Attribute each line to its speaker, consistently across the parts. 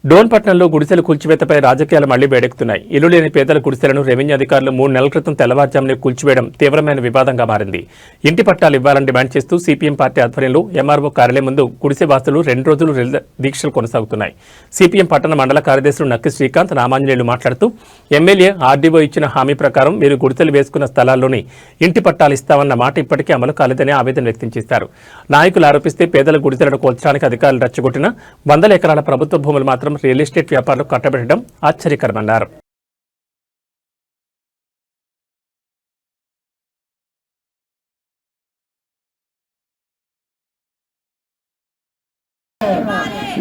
Speaker 1: డోన్పట్నంలో గుడిసెల కూల్చివేతపై రాజకీయాలు మళ్లీ వేడెక్కుతున్నాయి. ఇల్లు లేని పేదల గుడిసెలను రెవెన్యూ అధికారులు 3 నెలల క్రితం తెల్లవారుజామునే కూల్చివేయడం తీవ్రమైన వివాదంగా మారింది. ఇంటి పట్టాలు ఇవ్వాలని డిమాండ్ చేస్తూ సిపిఎం పార్టీ ఆధ్వర్యంలో ఎంఆర్ఓ కార్యాలయం ముందు గుడిసె వాసులు 2 రోజులు దీక్షలు కొనసాగుతున్నాయి. సిపిఎం పట్టణ మండల కార్యదర్శులు నక్కి శ్రీకాంత్ రామాంజనేయులు మాట్లాడుతూ ఎమ్మెల్యే ఆర్డీఓ ఇచ్చిన హామీ ప్రకారం మీరు గుడిసెలు వేసుకున్న స్థలాల్లోని ఇంటి పట్టాలు ఇస్తామన్న మాట ఇప్పటికీ అమలు కాలేదని ఆవేదన వ్యక్తం చేశారు. నాయకులు ఆరోపిస్తే పేదల గుడిసెలను కూల్చడానికి అధికారులు రెచ్చగొట్టిన 100 ఎకరాల ప్రభుత్వ భూములు మాత్రం రియల్ ఎస్టేట్ వ్యాపారులు కట్టబెట్టడం ఆశ్చర్యకరమన్నారు.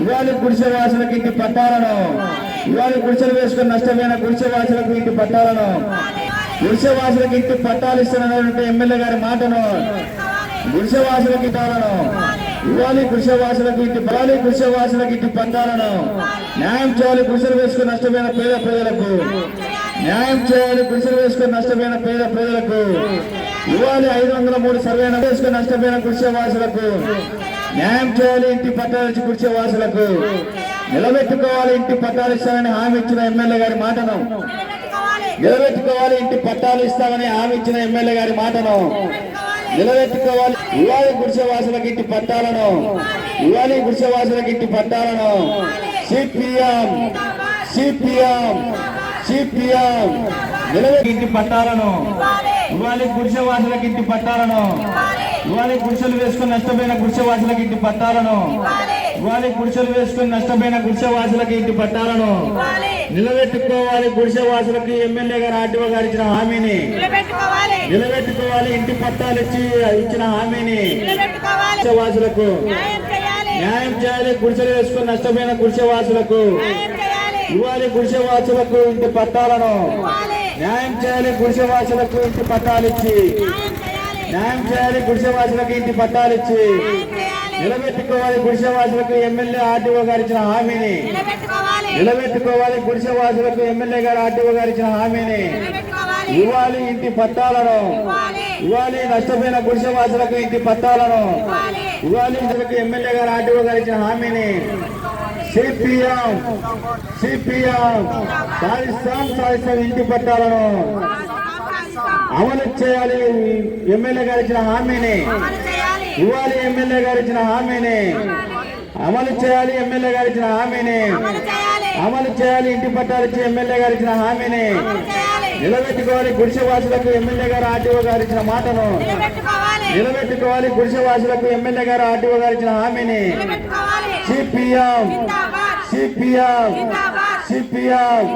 Speaker 2: ఇవాళ గుడిసెవాసులకు ఇంటి పట్టాలను, ఇవాళ గుడిసెలు వేసుకుని నష్టమైన గుడిసెవాసులకు ఇంటి పట్టాలను, గుడిసెవాసులకు ఇంటి పట్టాలు ఇస్తున్నటువంటి ఎమ్మెల్యే గారి మాటను, గుడిసెవాసులకు ఇవ్వాలను, ఇవాళ గుడిసెవాసులకు ఇంటి పట్టాలను న్యాయం చేయాలి. గుడిసెలు వేసుకుని నష్టమైన పేద ప్రజలకు న్యాయం చేయాలి. గుడిసెలు వేసుకుని నష్టమైన పేద ప్రజలకు ఇవాళ 503 సర్వేన వేసుకుని నష్టమైన గుడిసెవాసులకు న్యాయం చేయాలి. ఇంటి పట్టాలు ఇచ్చి గుడిసెవాసులకు నిలబెట్టుకోవాలి. ఇంటి పట్టాలు ఇస్తామని హామీ ఇచ్చిన ఎమ్మెల్యే గారి మాటను నిలబెట్టుకోవాలి. ఇంటి పట్టాలు ఇస్తామని హామీ ఇచ్చిన ఎమ్మెల్యే గారి మాటను నిలబెట్టుకోవాలి. ఇవాళ గుడిసెవాసులకు ఇంటి పట్టాలను, ఇవాళ గుడిసెవాసులకు ఇంటి పట్టాలను సిపిఎం నిలబెట్టి ఇంటి పట్టాలను, ఇవాళ గుడిసెవాసులకు ఇంటి పట్టాలను, ఇవాళ గుడిసెలు వేసుకుని నష్టమైన గుడిసెవాసులకు ఇంటి పట్టాలను, ఇవాళ గుడిసెలు వేసుకుని నష్టమైన గుడిసెవాసులకు ఇంటి పట్టాలను నిలబెట్టుకోవాలి. గుడిసెవాసులకు ఎమ్మెల్యే గారు ఆర్డీఓ గారు ఇచ్చిన హామీని నిలబెట్టుకోవాలి. ఇంటి పట్టాలు ఇచ్చిన హామీని గుడిసెవాసులకు న్యాయం చేయాలి. గుడిసెలు వేసుకుని నష్టమైన గుడిసెవాసులకు ఇవాళ గుడిసెవాసులకు ఇంటి పట్టాలను న్యాయం చేయాలి. గుడిసెవాసులకు ఇంటి పట్టాలు ఇచ్చి న్యాయం చేయాలి. గుడిసెవాసులకు ఇంటి పట్టాలు ఇచ్చి నిలబెట్టుకోవాలి. గుడిసెవాసులకు ఎమ్మెల్యే ఆర్డీఓ గారు ఇచ్చిన హామీని నిలబెట్టుకోవాలి. గుడిసెవాసులకు ఎమ్మెల్యే గారు ఆర్డీఓ గారు ఇచ్చిన హామీని ఇవ్వాలి. ఇంటి పట్టాలను ఇవ్వాలి. నష్టపోయిన గుడిసెవాసులకు ఇంటి పట్టాలను ఇవ్వాలి. ఎమ్మెల్యే గారు ఆర్డీఓ గారు ఇచ్చిన హామీని సిపిఎం సాధిస్తాం. ఇంటి పట్టాలను అమలు చేయాలి. ఎమ్మెల్యే గారు ఇచ్చిన హామీని ఇవ్వాలి. ఎమ్మెల్యే గారు ఇచ్చిన హామీని అమలు చేయాలి. ఎమ్మెల్యే గారు ఇచ్చిన హామీని అమలు చేయాలి. ఇంటి పట్టాలు ఇచ్చి ఎమ్మెల్యే గారు ఇచ్చిన హామీని నిలబెట్టుకోవాలి. గుడిసెవాసులకు ఎమ్మెల్యే గారు ఆర్డీఓ గారు ఇచ్చిన మాటను నిలబెట్టుకోవాలి. గుడిసెవాసులకు ఎమ్మెల్యే గారు ఆర్డీఓ గారు ఇచ్చిన హామీని సిపిఎం